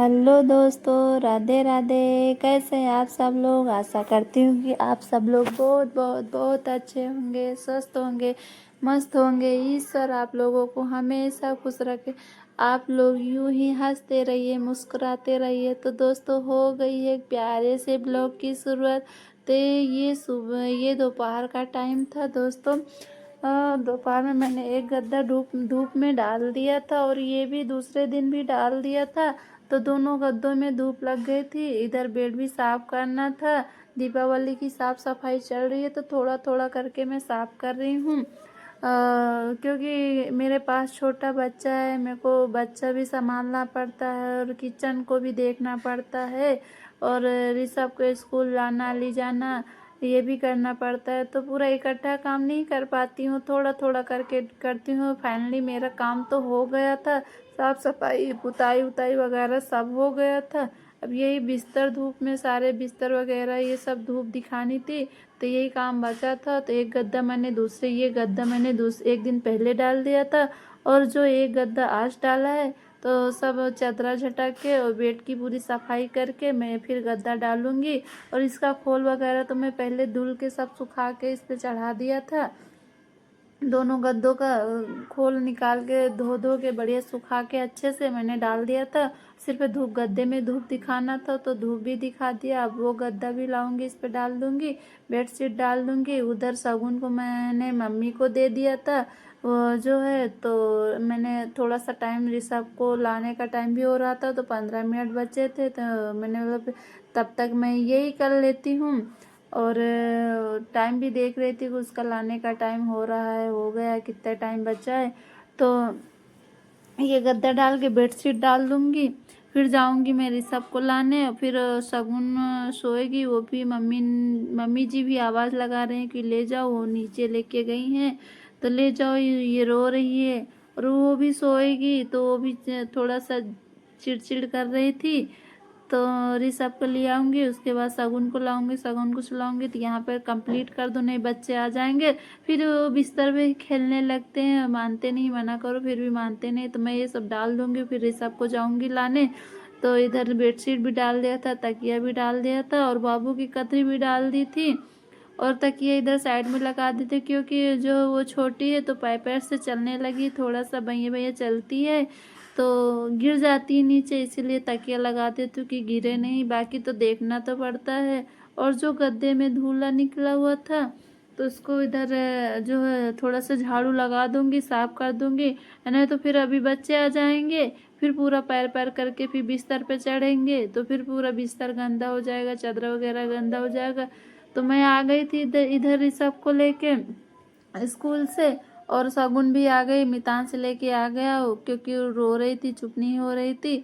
Hello दोस्तों, राधे राधे। कैसे हैं आप सब लोग? आशा करती हूँ कि आप सब लोग बहुत बहुत बहुत अच्छे होंगे, स्वस्थ होंगे, मस्त होंगे। ईश्वर आप लोगों को हमेशा खुश रखे। आप लोग यूं ही हंसते रहिए, मुस्कुराते रहिए। तो दोस्तों, हो गई है एक प्यारे से ब्लॉग की शुरुआत। तो ये दोपहर का टाइम था दोस्तों। दोपहर में मैंने एक गद्दा धूप धूप में डाल दिया था और ये भी दूसरे दिन भी डाल दिया था। तो दोनों गद्दों में धूप लग गई थी। इधर बेड भी साफ करना था। दीपावली की साफ सफाई चल रही है तो थोड़ा थोड़ा करके मैं साफ कर रही हूँ। क्योंकि मेरे पास छोटा बच्चा है, मेरे को बच्चा भी संभालना पड़ता है और किचन को भी देखना पड़ता है और ऋषभ को स्कूल लाना ले जाना ये भी करना पड़ता है। तो पूरा इकट्ठा काम नहीं कर पाती हूँ, थोड़ा थोड़ा करके करती हूँ। फाइनली मेरा काम तो हो गया था, साफ सफाई पुताई उताई वगैरह सब हो गया था। अब यही बिस्तर धूप में सारे बिस्तर वगैरह ये सब धूप दिखानी थी, तो यही काम बचा था। तो एक गद्दा मैंने एक दिन पहले डाल दिया था और जो एक गद्दा आज डाला है तो सब चादरा झटक के और बेड की पूरी सफाई करके मैं फिर गद्दा डालूंगी। और इसका खोल वगैरह तो मैं पहले धुल के सब सुखा के इस पे चढ़ा दिया था। दोनों गद्दों का खोल निकाल के धो धो के बढ़िया सुखा के अच्छे से मैंने डाल दिया था। सिर्फ धूप गद्दे में धूप दिखाना था तो धूप भी दिखा दिया। अब वो गद्दा भी लाऊंगी, इस पे डाल दूंगी, बेडशीट डाल दूंगी। उधर शगुन को मैंने मम्मी को दे दिया था। वो जो है तो मैंने थोड़ा सा टाइम, ऋषभ को लाने का टाइम भी हो रहा था तो 15 मिनट बचे थे तो मैंने मतलब तब तक मैं यही कर लेती हूँ। और टाइम भी देख रही थी कि उसका लाने का टाइम हो रहा है, हो गया है, कितना टाइम बचा है। तो ये गद्दा डाल के बेडशीट डाल दूंगी, फिर जाऊंगी मैं ऋषभ को लाने। फिर शगुन सोएगी, वो भी मम्मी मम्मी जी भी आवाज़ लगा रहे हैं कि ले जाओ, वो नीचे लेके गई हैं तो ले जाओ, ये रो रही है। और वो भी सोएगी तो वो भी थोड़ा सा चिड़चिड़ कर रही थी। तो ऋषभ को ले आऊँगी, उसके बाद शगुन को लाऊंगी, शगुन को सुलाऊंगी। तो यहाँ पर कंप्लीट कर दो, नहीं बच्चे आ जाएंगे फिर वो बिस्तर पे खेलने लगते हैं, मानते नहीं, मना करो फिर भी मानते नहीं। तो मैं ये सब डाल दूंगी, फिर ऋषभ को जाऊंगी लाने। तो इधर बेडशीट भी डाल दिया था, तकिया भी डाल दिया था और बाबू की कतरी भी डाल दी थी। और तकिया इधर साइड में लगा दी थी क्योंकि जो वो छोटी है तो पैर पैर से चलने लगी, थोड़ा सा भैया भैया चलती है तो गिर जाती है नीचे, इसीलिए तकिया लगा देती हूँ कि गिरे नहीं। बाकी तो देखना तो पड़ता है। और जो गद्दे में धूला निकला हुआ था तो उसको इधर जो है थोड़ा सा झाड़ू लगा दूंगी, साफ कर दूंगी। नहीं तो फिर अभी बच्चे आ जाएंगे, फिर पूरा पैर पैर करके फिर बिस्तर पे चढ़ेंगे तो फिर पूरा बिस्तर गंदा हो जाएगा, चादर वगैरह गंदा हो जाएगा। तो मैं आ गई थी इधर इधर ऋषभ को लेके स्कूल से। और शगुन भी आ गई, मितान से लेके आ गया वो, क्योंकि वो रो रही थी, चुप नहीं हो रही थी।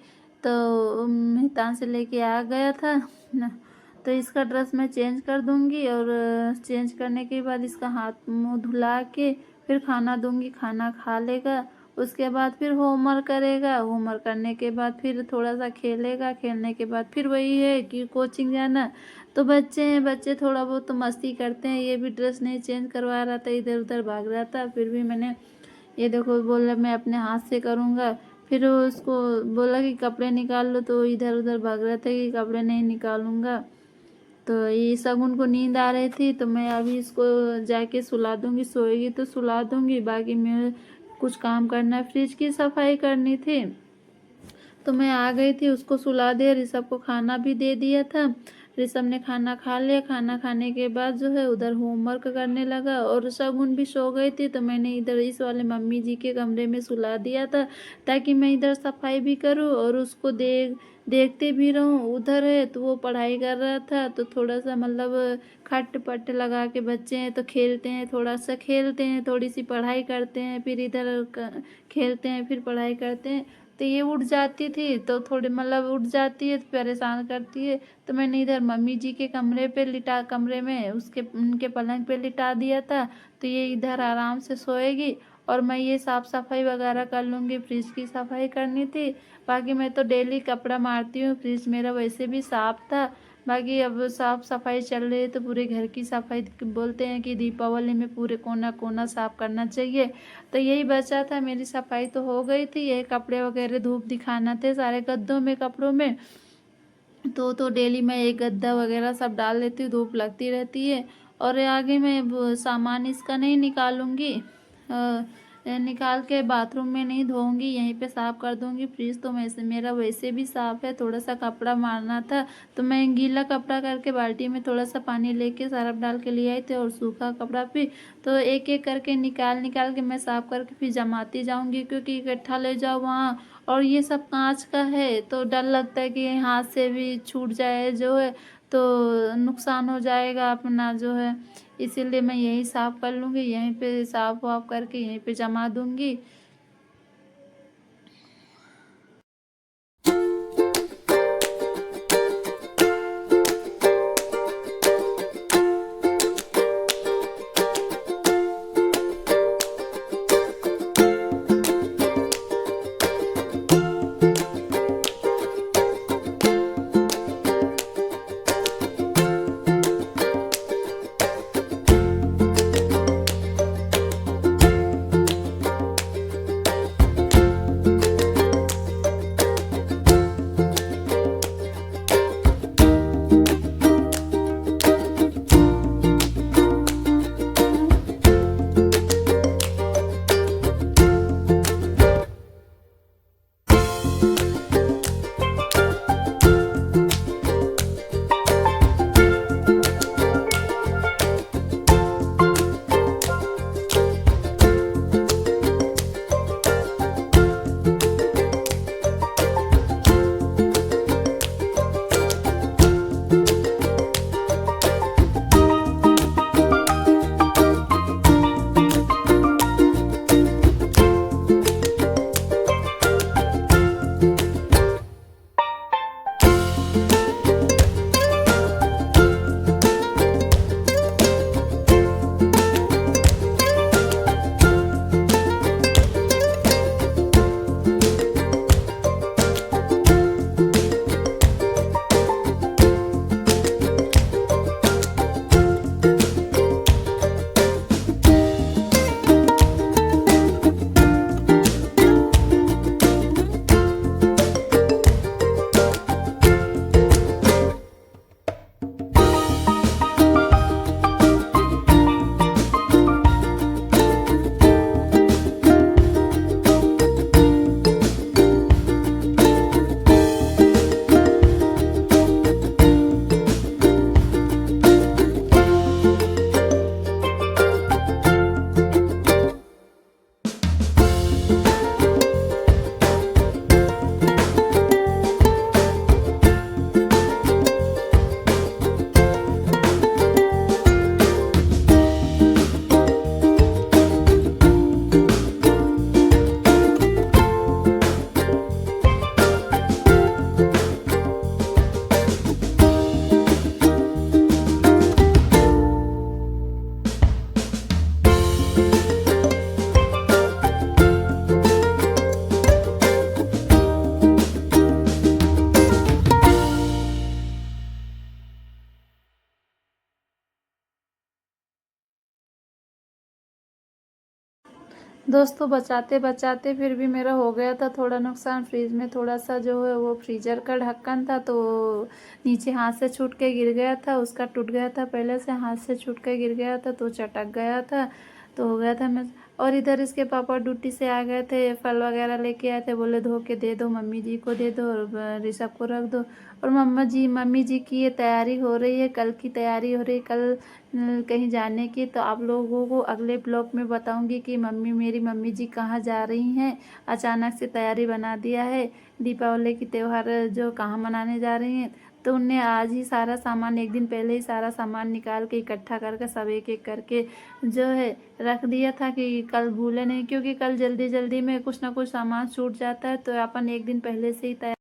तो मितान से लेके आ गया था न। तो इसका ड्रेस मैं चेंज कर दूंगी और चेंज करने के बाद इसका हाथ मुंह धुला के फिर खाना दूंगी, खाना खा लेगा। उसके बाद फिर होमवर्क करेगा, होमवर्क करने के बाद फिर थोड़ा सा खेलेगा, खेलने के बाद फिर वही है कि कोचिंग जाना। तो बच्चे हैं, बच्चे थोड़ा बहुत तो मस्ती करते हैं। ये भी ड्रेस नहीं चेंज करवा रहा था, इधर उधर भाग रहा था, फिर भी मैंने ये देखो बोला मैं अपने हाथ से करूँगा। फिर उसको बोला कि कपड़े निकाल लो तो इधर उधर भाग रहा था कि कपड़े नहीं निकालूंगा। तो ये शगुन को नींद आ रही थी तो मैं अभी इसको जाके सुला दूंगी, सोएगी तो सुला दूंगी। बाकी मैं कुछ काम करना है, फ्रिज की सफाई करनी थी तो मैं आ गई थी, उसको सुला दिया, ऋषभ को खाना भी दे दिया था। ऋषभ ने खाना खा लिया, खाना खाने के बाद जो है उधर होमवर्क करने लगा। और शगुन भी सो गई थी तो मैंने इधर इस वाले मम्मी जी के कमरे में सुला दिया था ताकि मैं इधर सफाई भी करूँ और उसको देखते भी रहूँ। उधर है तो वो पढ़ाई कर रहा था तो थोड़ा सा मतलब खट पट लगा के, बच्चे हैं तो खेलते हैं, थोड़ा सा खेलते हैं, थोड़ी सी पढ़ाई करते हैं, फिर इधर खेलते हैं, फिर पढ़ाई करते हैं। तो ये उठ जाती थी तो थोड़ी मतलब उठ जाती है तो परेशान करती है। तो मैंने इधर मम्मी जी के कमरे में उसके उनके पलंग पे लिटा दिया था तो ये इधर आराम से सोएगी। और मैं ये साफ सफाई वगैरह कर लूँगी, फ्रिज की सफाई करनी थी। बाकी मैं तो डेली कपड़ा मारती हूँ, फ्रिज मेरा वैसे भी साफ था, बाकी अब साफ सफाई चल रही है तो पूरे घर की सफाई बोलते हैं कि दीपावली में पूरे कोना कोना साफ करना चाहिए। तो यही बचा था, मेरी सफाई तो हो गई थी, ये कपड़े वगैरह धूप दिखाना थे सारे गद्दों में कपड़ों में। तो डेली मैं एक गद्दा वगैरह सब डाल लेती हूँ, धूप लगती रहती है। और आगे मैं सामान इसका नहीं निकालूंगी, निकाल के बाथरूम में नहीं धोऊंगी, यहीं पे साफ़ कर दूंगी। फ्रिज तो मेरा वैसे भी साफ़ है, थोड़ा सा कपड़ा मारना था तो मैं गीला कपड़ा करके बाल्टी में थोड़ा सा पानी लेके सरफ डाल के ले आई थी, और सूखा कपड़ा भी तो एक एक करके निकाल निकाल के मैं साफ़ करके फिर जमाती जाऊंगी, क्योंकि इकट्ठा ले जाओ वहाँ। और ये सब कांच का है तो डर लगता है कि हाथ से भी छूट जाए जो है, तो नुकसान हो जाएगा अपना जो है। इसीलिए मैं यही साफ़ कर लूँगी, यहीं पे साफ़ वाफ करके यहीं पे जमा दूँगी। दोस्तों बचाते बचाते फिर भी मेरा हो गया था थोड़ा नुकसान। फ्रिज में थोड़ा सा जो है वो फ्रीजर का ढक्कन था तो नीचे हाथ से छूट के गिर गया था, उसका टूट गया था, पहले से हाथ से छूट के गिर गया था तो चटक गया था, तो हो गया था मैं। और इधर इसके पापा ड्यूटी से आ गए थे, फल वगैरह लेके आए थे, बोले धो के दे दो, मम्मी जी को दे दो और ऋषभ को रख दो। और मम्मी जी की ये तैयारी हो रही है, कल की तैयारी हो रही है, कल कहीं जाने की। तो आप लोगों को अगले ब्लॉग में बताऊंगी कि मेरी मम्मी जी कहाँ जा रही हैं। अचानक से तैयारी बना दिया है, दीपावली की त्यौहार जो कहाँ मनाने जा रही हैं। तो उनने आज ही सारा सामान, एक दिन पहले ही सारा सामान निकाल के इकट्ठा करके सब एक एक करके जो है रख दिया था कि कल भूले नहीं, क्योंकि कल जल्दी जल्दी में कुछ ना कुछ सामान छूट जाता है, तो अपन एक दिन पहले से ही तैयार